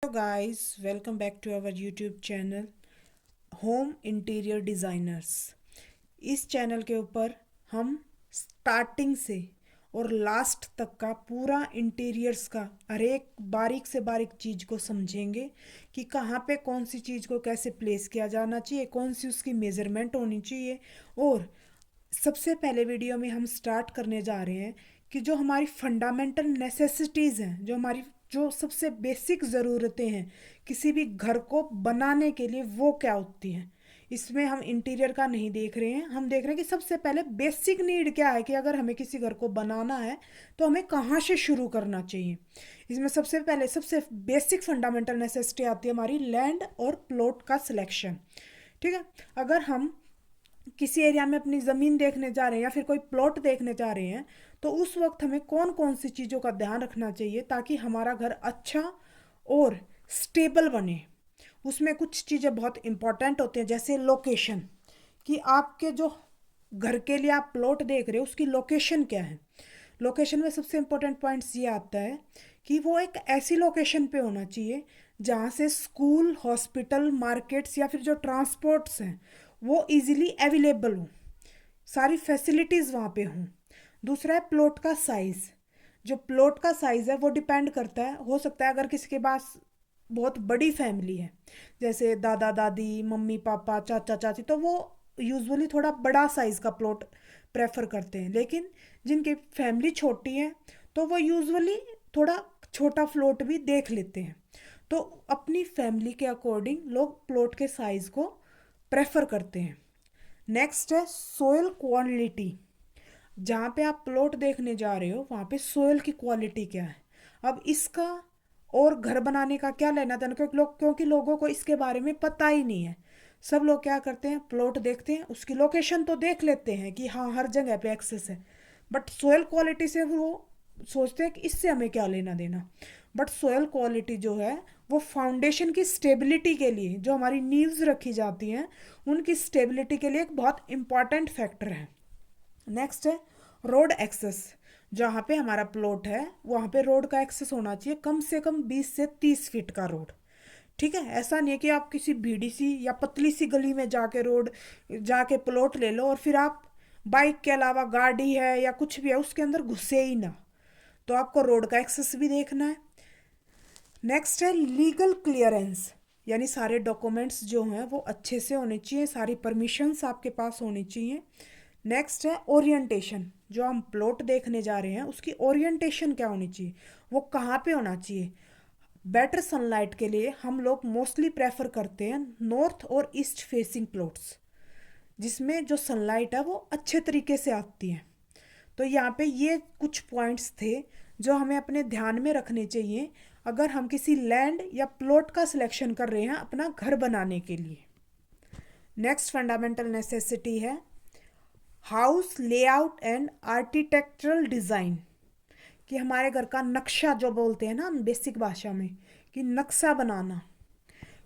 Hello guys, welcome back to our YouTube channel home interior designers. इस channel के ऊपर हम स्टार्टिंग से और लास्ट तक का पूरा इंटीरियर्स का हर एक बारीक से बारीक चीज़ को समझेंगे कि कहाँ पे कौन सी चीज़ को कैसे प्लेस किया जाना चाहिए, कौन सी उसकी मेज़रमेंट होनी चाहिए। और सबसे पहले वीडियो में हम स्टार्ट करने जा रहे हैं कि जो हमारी फंडामेंटल नेसेसिटीज़ हैं, जो सबसे बेसिक ज़रूरतें हैं किसी भी घर को बनाने के लिए, वो क्या होती हैं। इसमें हम इंटीरियर का नहीं देख रहे हैं, हम देख रहे हैं कि सबसे पहले बेसिक नीड क्या है कि अगर हमें किसी घर को बनाना है तो हमें कहाँ से शुरू करना चाहिए। इसमें सबसे पहले सबसे बेसिक फंडामेंटल नेसेसिटी आती है हमारी लैंड और प्लॉट का सिलेक्शन। ठीक है, अगर हम किसी एरिया में अपनी ज़मीन देखने जा रहे हैं या फिर कोई प्लॉट देखने जा रहे हैं तो उस वक्त हमें कौन कौन सी चीज़ों का ध्यान रखना चाहिए ताकि हमारा घर अच्छा और स्टेबल बने। उसमें कुछ चीज़ें बहुत इंपॉर्टेंट होती हैं, जैसे लोकेशन, कि आपके जो घर के लिए आप प्लॉट देख रहे हो उसकी लोकेशन क्या है। लोकेशन में सबसे इम्पोर्टेंट पॉइंट्स ये आता है कि वो एक ऐसी लोकेशन पे होना चाहिए जहाँ से स्कूल, हॉस्पिटल, मार्केट्स या फिर जो ट्रांसपोर्ट्स हैं वो इजीली अवेलेबल हों, सारी फैसिलिटीज़ वहाँ पे हों। दूसरा है प्लॉट का साइज़। जो प्लॉट का साइज़ है वो डिपेंड करता है, हो सकता है अगर किसी के पास बहुत बड़ी फैमिली है, जैसे दादा दादी, मम्मी पापा, चाचा चाची, तो वो यूजुअली थोड़ा बड़ा साइज़ का प्लॉट प्रेफर करते हैं। लेकिन जिनकी फैमिली छोटी है तो वो यूजुअली थोड़ा छोटा प्लॉट भी देख लेते हैं। तो अपनी फैमिली के अकॉर्डिंग लोग प्लॉट के साइज़ को प्रेफर करते हैं। नेक्स्ट है सोयल क्वालिटी। जहाँ पे आप प्लॉट देखने जा रहे हो वहाँ पे सोयल की क्वालिटी क्या है। अब इसका और घर बनाने का क्या लेना देना, क्योंकि लोगों को इसके बारे में पता ही नहीं है। सब लोग क्या करते हैं, प्लॉट देखते हैं, उसकी लोकेशन तो देख लेते हैं कि हाँ हर जगह पे एक्सेस है, बट सोयल क्वालिटी से वो सोचते हैं कि इससे हमें क्या लेना देना। बट सोयल क्वालिटी जो है वो फाउंडेशन की स्टेबिलिटी के लिए, जो हमारी नीव्स रखी जाती हैं उनकी स्टेबिलिटी के लिए एक बहुत इंपॉर्टेंट फैक्टर है। नेक्स्ट है रोड एक्सेस। जहाँ पे हमारा प्लॉट है वहाँ पे रोड का एक्सेस होना चाहिए कम से कम 20 से 30 फीट का रोड। ठीक है, ऐसा नहीं है कि आप किसी भीड़ी सी या पतली सी गली में जाके प्लॉट ले लो और फिर आप बाइक के अलावा गाड़ी है या कुछ भी है उसके अंदर घुसे ही ना। तो आपको रोड का एक्सेस भी देखना है। नेक्स्ट है लीगल क्लियरेंस, यानी सारे डॉक्यूमेंट्स जो हैं वो अच्छे से होने चाहिए, सारी परमिशंस आपके पास होनी चाहिए। नेक्स्ट है ओरिएंटेशन। जो हम प्लॉट देखने जा रहे हैं उसकी ओरिएंटेशन क्या होनी चाहिए, वो कहाँ पे होना चाहिए। बेटर सनलाइट के लिए हम लोग मोस्टली प्रेफर करते हैं नॉर्थ और ईस्ट फेसिंग प्लॉट्स, जिसमें जो सनलाइट है वो अच्छे तरीके से आती है। तो यहाँ पे ये कुछ पॉइंट्स थे जो हमें अपने ध्यान में रखने चाहिए अगर हम किसी लैंड या प्लॉट का सिलेक्शन कर रहे हैं अपना घर बनाने के लिए। नेक्स्ट फंडामेंटल नेसेसिटी है house layout and architectural design, कि हमारे घर का नक्शा जो बोलते हैं ना हम बेसिक भाषा में, कि नक्शा बनाना।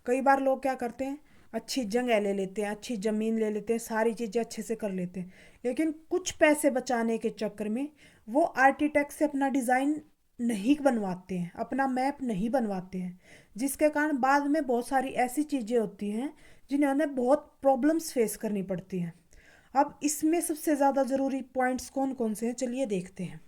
कई बार लोग क्या करते हैं, अच्छी जगह ले लेते हैं, अच्छी ज़मीन ले लेते हैं, सारी चीज़ें अच्छे से कर लेते हैं, लेकिन कुछ पैसे बचाने के चक्कर में वो आर्किटेक्ट से अपना डिज़ाइन नहीं बनवाते हैं, अपना मैप नहीं बनवाते हैं, जिसके कारण बाद में बहुत सारी ऐसी चीज़ें होती हैं जिन्हें उन्हें बहुत प्रॉब्लम्स फेस करनी पड़ती हैं। अब इसमें सबसे ज़्यादा ज़रूरी पॉइंट्स कौन कौन से हैं, चलिए देखते हैं।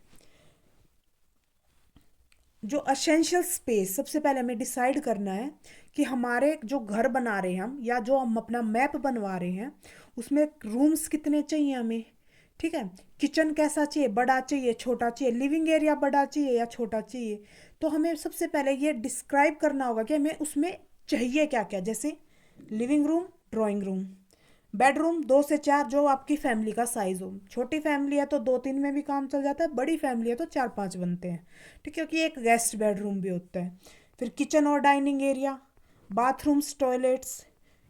जो असेंशियल स्पेस, सबसे पहले हमें डिसाइड करना है कि हमारे जो घर बना रहे हैं हम या जो हम अपना मैप बनवा रहे हैं उसमें रूम्स कितने चाहिए हमें। ठीक है, किचन कैसा चाहिए, बड़ा चाहिए छोटा चाहिए, लिविंग एरिया बड़ा चाहिए या छोटा चाहिए। तो हमें सबसे पहले ये डिस्क्राइब करना होगा कि हमें उसमें चाहिए क्या क्या, जैसे living room, drawing room, bedroom 2 से 4, जो आपकी फैमिली का साइज़ हो। छोटी फैमिली है तो 2-3 में भी काम चल जाता है, बड़ी फैमिली है तो 4-5 बनते हैं। ठीक है, क्योंकि एक गेस्ट बेडरूम भी होता है। फिर किचन और dining area, bathrooms, toilets,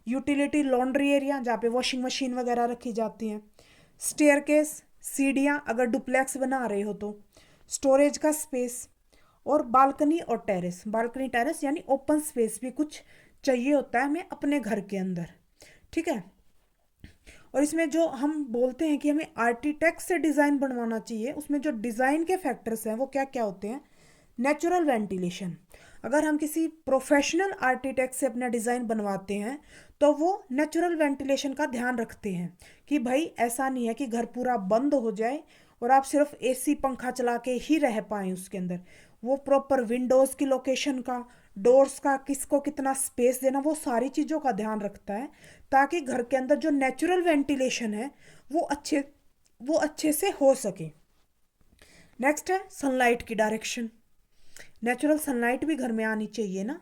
utility laundry area जहाँ पे वॉशिंग मशीन वगैरह रखी जाती हैं, स्टेयरकेस, सीढ़ियाँ अगर डुप्लेक्स बना रहे हो तो, स्टोरेज का स्पेस, और बालकनी और टेरेस। बालकनी टेरेस यानी ओपन स्पेस भी कुछ चाहिए होता है हमें अपने घर के अंदर। ठीक है, और इसमें जो हम बोलते हैं कि हमें आर्किटेक्ट से डिज़ाइन बनवाना चाहिए, उसमें जो डिज़ाइन के फैक्टर्स हैं वो क्या क्या होते हैं। नेचुरल वेंटिलेशन, अगर हम किसी प्रोफेशनल आर्किटेक्ट से अपना डिज़ाइन बनवाते हैं तो वो नेचुरल वेंटिलेशन का ध्यान रखते हैं कि भाई ऐसा नहीं है कि घर पूरा बंद हो जाए और आप सिर्फ एसी पंखा चला के ही रह पाएँ उसके अंदर। वो प्रॉपर विंडोज़ की लोकेशन का, डोर्स का, किसको कितना स्पेस देना, वो सारी चीज़ों का ध्यान रखता है ताकि घर के अंदर जो नेचुरल वेंटिलेशन है वो अच्छे से हो सके। नेक्स्ट है सनलाइट की डायरेक्शन। नेचुरल सनलाइट भी घर में आनी चाहिए ना।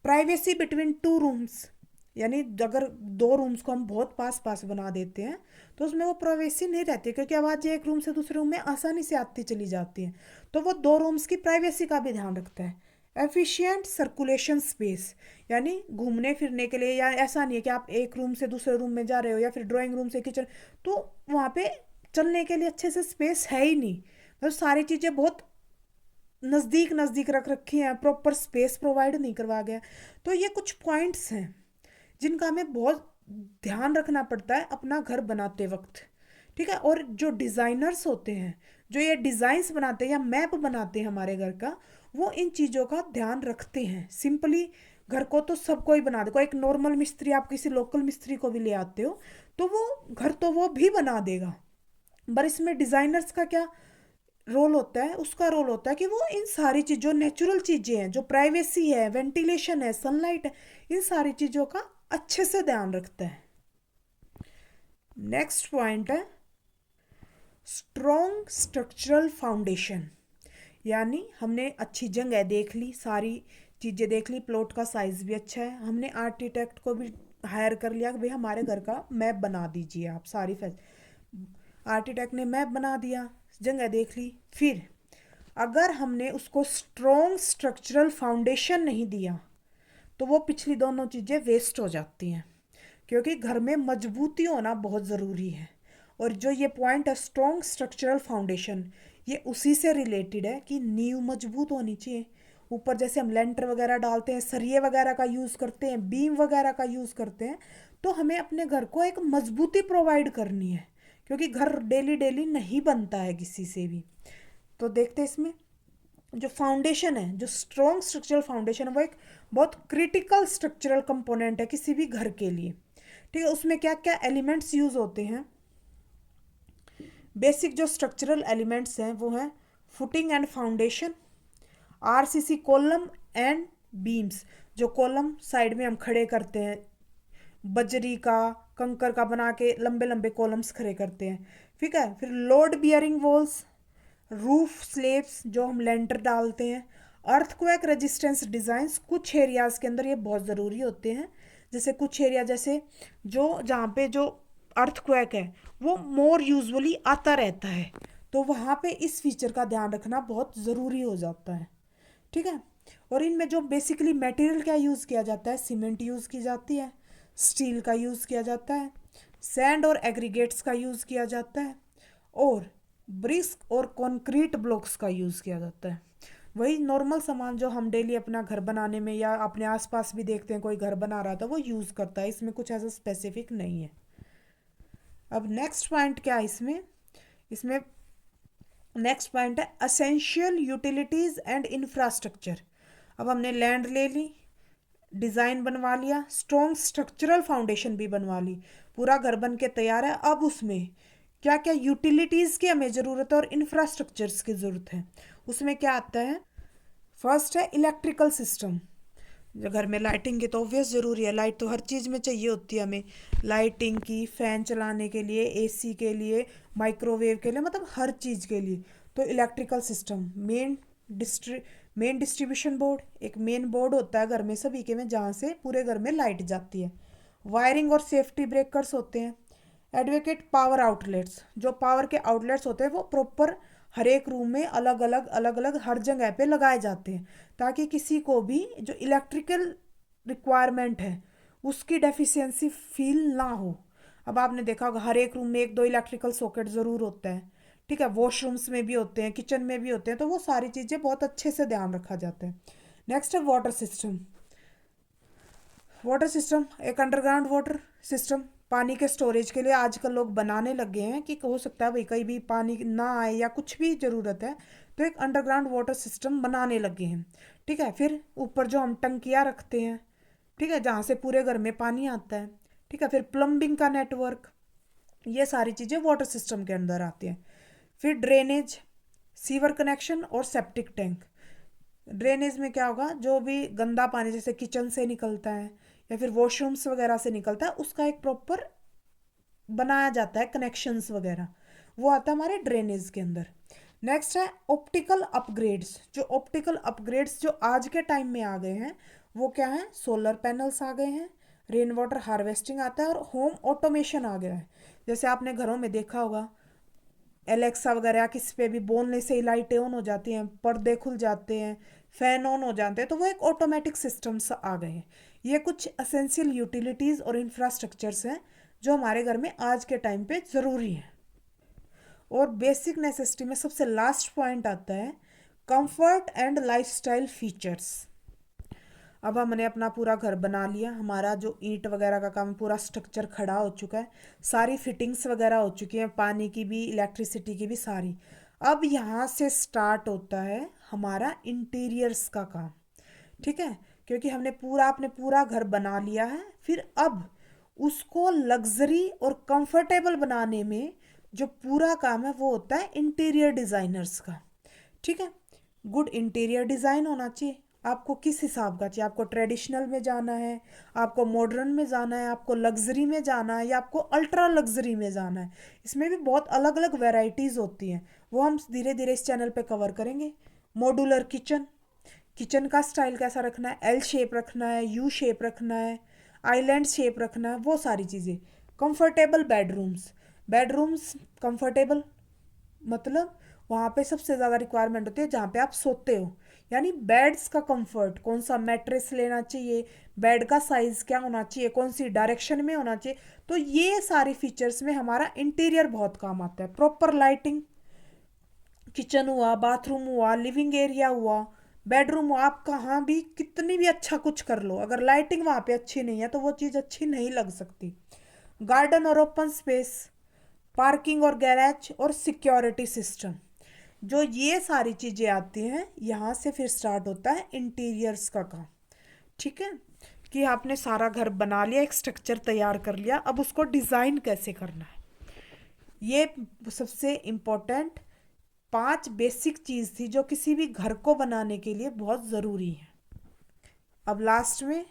प्राइवेसी बिटवीन टू रूम्स, यानी अगर दो रूम्स को हम बहुत पास पास बना देते हैं तो उसमें वो प्राइवेसी नहीं रहती, क्योंकि आवाज़ एक रूम से दूसरे रूम में आसानी से आती चली जाती है। तो वो दो रूम्स की प्राइवेसी का भी ध्यान रखता है। एफिशिएंट सर्कुलेशन स्पेस, यानी घूमने फिरने के लिए, या ऐसा नहीं है कि आप एक रूम से दूसरे रूम में जा रहे हो या फिर ड्राइंग रूम से किचन, तो वहाँ पे चलने के लिए अच्छे से स्पेस है ही नहीं। मतलब सारी चीज़ें बहुत नज़दीक नज़दीक रख रखी हैं, प्रॉपर स्पेस प्रोवाइड नहीं करवा गया। तो ये कुछ पॉइंट्स हैं जिनका हमें बहुत ध्यान रखना पड़ता है अपना घर बनाते वक्त। ठीक है। और जो डिज़ाइनर्स होते हैं, जो ये डिज़ाइंस बनाते हैं या मैप बनाते हैं हमारे घर का, वो इन चीज़ों का ध्यान रखते हैं। सिंपली घर को तो सब कोई बना दे, कोई एक नॉर्मल मिस्त्री, आप किसी लोकल मिस्त्री को भी ले आते हो तो वो घर तो वो भी बना देगा, पर इसमें डिज़ाइनर्स का क्या रोल होता है? उसका रोल होता है कि वो इन सारी चीज़ों, नेचुरल चीज़ें हैं, जो प्राइवेसी है, वेंटिलेशन है, सनलाइट है, इन सारी चीज़ों का अच्छे से ध्यान रखता है। नेक्स्ट पॉइंट है स्ट्रॉन्ग स्ट्रक्चरल फाउंडेशन। यानी हमने अच्छी जगह देख ली, सारी चीज़ें देख ली, प्लॉट का साइज़ भी अच्छा है, हमने आर्किटेक्ट को भी हायर कर लिया कि भाई हमारे घर का मैप बना दीजिए आप, सारी आर्किटेक्ट ने मैप बना दिया, जगह देख ली। फिर अगर हमने उसको स्ट्रॉन्ग स्ट्रक्चरल फाउंडेशन नहीं दिया तो वो पिछली दोनों चीज़ें वेस्ट हो जाती हैं, क्योंकि घर में मजबूती होना बहुत ज़रूरी है। और जो ये पॉइंट है स्ट्रॉन्ग स्ट्रक्चरल फाउंडेशन, ये उसी से रिलेटेड है कि नींव मजबूत होनी चाहिए। ऊपर जैसे हम लेंटर वगैरह डालते हैं, सरिये वगैरह का यूज़ करते हैं, बीम वगैरह का यूज़ करते हैं, तो हमें अपने घर को एक मजबूती प्रोवाइड करनी है, क्योंकि घर डेली डेली नहीं बनता है किसी से भी। तो देखते हैं इसमें जो फाउंडेशन है, जो स्ट्रॉन्ग स्ट्रक्चरल फाउंडेशन है, वो एक बहुत क्रिटिकल स्ट्रक्चरल कंपोनेंट है किसी भी घर के लिए। ठीक है। उसमें क्या क्या एलिमेंट्स यूज़ होते हैं? बेसिक जो स्ट्रक्चरल एलिमेंट्स हैं वो हैं footing and foundation, RCC column and beams, जो कॉलम साइड में हम खड़े करते हैं, बजरी का, कंकर का बना के लंबे लंबे कॉलम्स खड़े करते हैं। ठीक है। फिर load bearing walls, roof slabs जो हम लेंटर डालते हैं, अर्थक्वेक रेजिस्टेंस डिज़ाइंस, कुछ एरियाज़ के अंदर ये बहुत ज़रूरी होते हैं। जैसे कुछ एरिया, जैसे जो जहाँ पे जो अर्थक्वेक है वो मोर यूजुअली आता रहता है, तो वहाँ पे इस फीचर का ध्यान रखना बहुत ज़रूरी हो जाता है। ठीक है। और इनमें जो बेसिकली मटेरियल क्या यूज़ किया जाता है, सीमेंट यूज़ की जाती है, स्टील का यूज़ किया जाता है, सैंड और एग्रीगेट्स का यूज़ किया जाता है, और ब्रिक्स और कंक्रीट ब्लॉक्स का यूज़ किया जाता है। वही नॉर्मल सामान जो हम डेली अपना घर बनाने में या अपने आसपास भी देखते हैं कोई घर बना रहा था वो यूज़ करता है, इसमें कुछ ऐसा स्पेसिफिक नहीं है। अब नेक्स्ट पॉइंट क्या है इसमें? इसमें नेक्स्ट पॉइंट है असेंशियल यूटिलिटीज़ एंड इंफ्रास्ट्रक्चर। अब हमने लैंड ले ली, डिज़ाइन बनवा लिया, स्ट्रॉन्ग स्ट्रक्चरल फाउंडेशन भी बनवा ली, पूरा घर बन के तैयार है। अब उसमें क्या क्या यूटिलिटीज़ की हमें ज़रूरत है और इंफ्रास्ट्रक्चर्स की ज़रूरत है। उसमें क्या आता है? फर्स्ट है इलेक्ट्रिकल सिस्टम। घर में लाइटिंग की तो ऑब्वियस ज़रूरी है, लाइट तो हर चीज़ में चाहिए होती है हमें, लाइटिंग की, फ़ैन चलाने के लिए, एसी के लिए, माइक्रोवेव के लिए, मतलब हर चीज़ के लिए। तो electrical system, main distribution board, एक मेन बोर्ड होता है घर में सभी के में जहाँ से पूरे घर में लाइट जाती है। वायरिंग और सेफ्टी ब्रेकर्स होते हैं। एडवोकेट पावर आउटलेट्स, जो पावर के आउटलेट्स होते हैं वो प्रॉपर हर एक रूम में अलग अलग हर जगह पे लगाए जाते हैं, ताकि किसी को भी जो इलेक्ट्रिकल रिक्वायरमेंट है उसकी डेफिशिएंसी फील ना हो। अब आपने देखा होगा हर एक रूम में एक दो इलेक्ट्रिकल सॉकेट ज़रूर होता है। ठीक है। वॉशरूम्स में भी होते हैं, किचन में भी होते हैं, तो वो सारी चीज़ें बहुत अच्छे से ध्यान रखा जाता है। नेक्स्ट है वाटर सिस्टम। वाटर सिस्टम एक अंडरग्राउंड वाटर सिस्टम, पानी के स्टोरेज के लिए आजकल लोग बनाने लगे हैं कि हो सकता है भाई कहीं भी पानी ना आए या कुछ भी ज़रूरत है तो एक अंडरग्राउंड वाटर सिस्टम बनाने लगे हैं। ठीक है, फिर ऊपर जो हम टंकियाँ रखते हैं, ठीक है, जहाँ से पूरे घर में पानी आता है। ठीक है, फिर प्लम्बिंग का नेटवर्क, ये सारी चीज़ें वाटर सिस्टम के अंदर आती हैं। फिर ड्रेनेज, सीवर कनेक्शन और सेप्टिक टैंक। ड्रेनेज में क्या होगा, जो भी गंदा पानी जैसे किचन से निकलता है या फिर वॉशरूम्स वगैरह से निकलता है, उसका एक प्रॉपर बनाया जाता है कनेक्शंस वगैरह, वो आता है हमारे ड्रेनेज के अंदर। नेक्स्ट है ऑप्टिकल अपग्रेड्स। जो ऑप्टिकल अपग्रेड्स जो आज के टाइम में आ गए हैं वो क्या है, सोलर पैनल्स आ गए हैं, रेन वाटर हार्वेस्टिंग आता है और होम ऑटोमेशन आ गया है। जैसे आपने घरों में देखा होगा एलेक्सा वगैरह किसी पे भी बोलने से ही लाइटें ऑन हो जाती हैं, पर्दे खुल जाते हैं, फैन ऑन हो जाते हैं, तो वो एक ऑटोमेटिक सिस्टम्स आ गए हैं। ये कुछ असेंशियल यूटिलिटीज़ और इंफ्रास्ट्रक्चर्स हैं जो हमारे घर में आज के टाइम पे ज़रूरी हैं। और बेसिक नेसेसिटी में सबसे लास्ट पॉइंट आता है कंफर्ट एंड लाइफस्टाइल फीचर्स। अब हमने अपना पूरा घर बना लिया, हमारा जो ईंट वगैरह का काम पूरा स्ट्रक्चर खड़ा हो चुका है, सारी फिटिंग्स वगैरह हो चुकी हैं, पानी की भी इलेक्ट्रिसिटी की भी सारी। अब यहाँ से स्टार्ट होता है हमारा इंटीरियर्स का काम। ठीक है, क्योंकि हमने पूरा अपने पूरा घर बना लिया है, फिर अब उसको लग्जरी और कंफर्टेबल बनाने में जो पूरा काम है वो होता है इंटीरियर डिज़ाइनर्स का। ठीक है, गुड इंटीरियर डिज़ाइन होना चाहिए। आपको किस हिसाब का चाहिए, आपको ट्रेडिशनल में जाना है, आपको मॉडर्न में जाना है, आपको लग्जरी में जाना है, या आपको अल्ट्रा लग्जरी में जाना है। इसमें भी बहुत अलग अलग वैरायटीज़ होती हैं, वो हम धीरे धीरे इस चैनल पे कवर करेंगे। मॉड्यूलर किचन, किचन का स्टाइल कैसा रखना है, एल शेप रखना है, यू शेप रखना है, आइलैंड शेप रखना है, वो सारी चीज़ें। कंफर्टेबल बेडरूम्स, बेडरूम्स कंफर्टेबल मतलब वहाँ पे सबसे ज़्यादा रिक्वायरमेंट होती है जहाँ पे आप सोते हो, यानी बेड्स का कंफर्ट, कौन सा मैट्रेस लेना चाहिए, बेड का साइज़ क्या होना चाहिए, कौन सी डायरेक्शन में होना चाहिए। तो ये सारी फीचर्स में हमारा इंटीरियर बहुत काम आता है। प्रॉपर लाइटिंग, किचन हुआ, बाथरूम हुआ, लिविंग एरिया हुआ, बेडरूम हुआ, आप कहाँ भी कितनी भी अच्छा कुछ कर लो, अगर लाइटिंग वहाँ पे अच्छी नहीं है तो वो चीज़ अच्छी नहीं लग सकती। गार्डन और ओपन स्पेस, पार्किंग और गैरेज और सिक्योरिटी सिस्टम, जो ये सारी चीज़ें आती हैं यहाँ से फिर स्टार्ट होता है इंटीरियर्स का काम। ठीक है, कि आपने सारा घर बना लिया, एक स्ट्रक्चर तैयार कर लिया, अब उसको डिज़ाइन कैसे करना है, ये सबसे इम्पोर्टेंट 5 बेसिक चीज़ थी जो किसी भी घर को बनाने के लिए बहुत ज़रूरी है। अब लास्ट में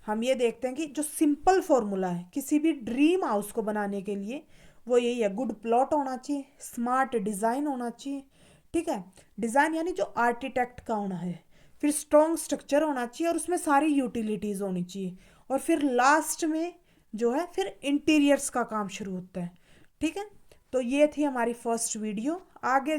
हम ये देखते हैं कि जो सिंपल फॉर्मूला है किसी भी ड्रीम हाउस को बनाने के लिए वो यही है, गुड प्लॉट होना चाहिए, स्मार्ट डिज़ाइन होना चाहिए। ठीक है, डिज़ाइन यानी जो आर्किटेक्ट का होना है, फिर स्ट्रॉन्ग स्ट्रक्चर होना चाहिए और उसमें सारी यूटिलिटीज़ होनी चाहिए, और फिर लास्ट में जो है फिर इंटीरियर्स का काम शुरू होता है। ठीक है, तो ये थी हमारी फर्स्ट वीडियो। आगे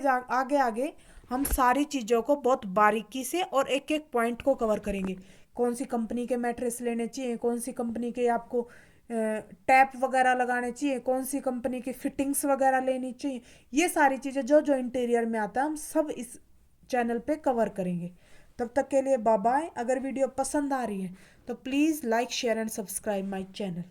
आगे हम सारी चीज़ों को बहुत बारीकी से और एक एक पॉइंट को कवर करेंगे। कौन सी कंपनी के मैट्रेस लेने चाहिए, कौन सी कंपनी के आपको टैप वगैरह लगाने चाहिए, कौन सी कंपनी की फिटिंग्स वगैरह लेनी चाहिए, ये सारी चीज़ें जो जो इंटीरियर में आता है हम सब इस चैनल पे कवर करेंगे। तब तक के लिए बाय बाय। अगर वीडियो पसंद आ रही है तो please like share and subscribe my channel.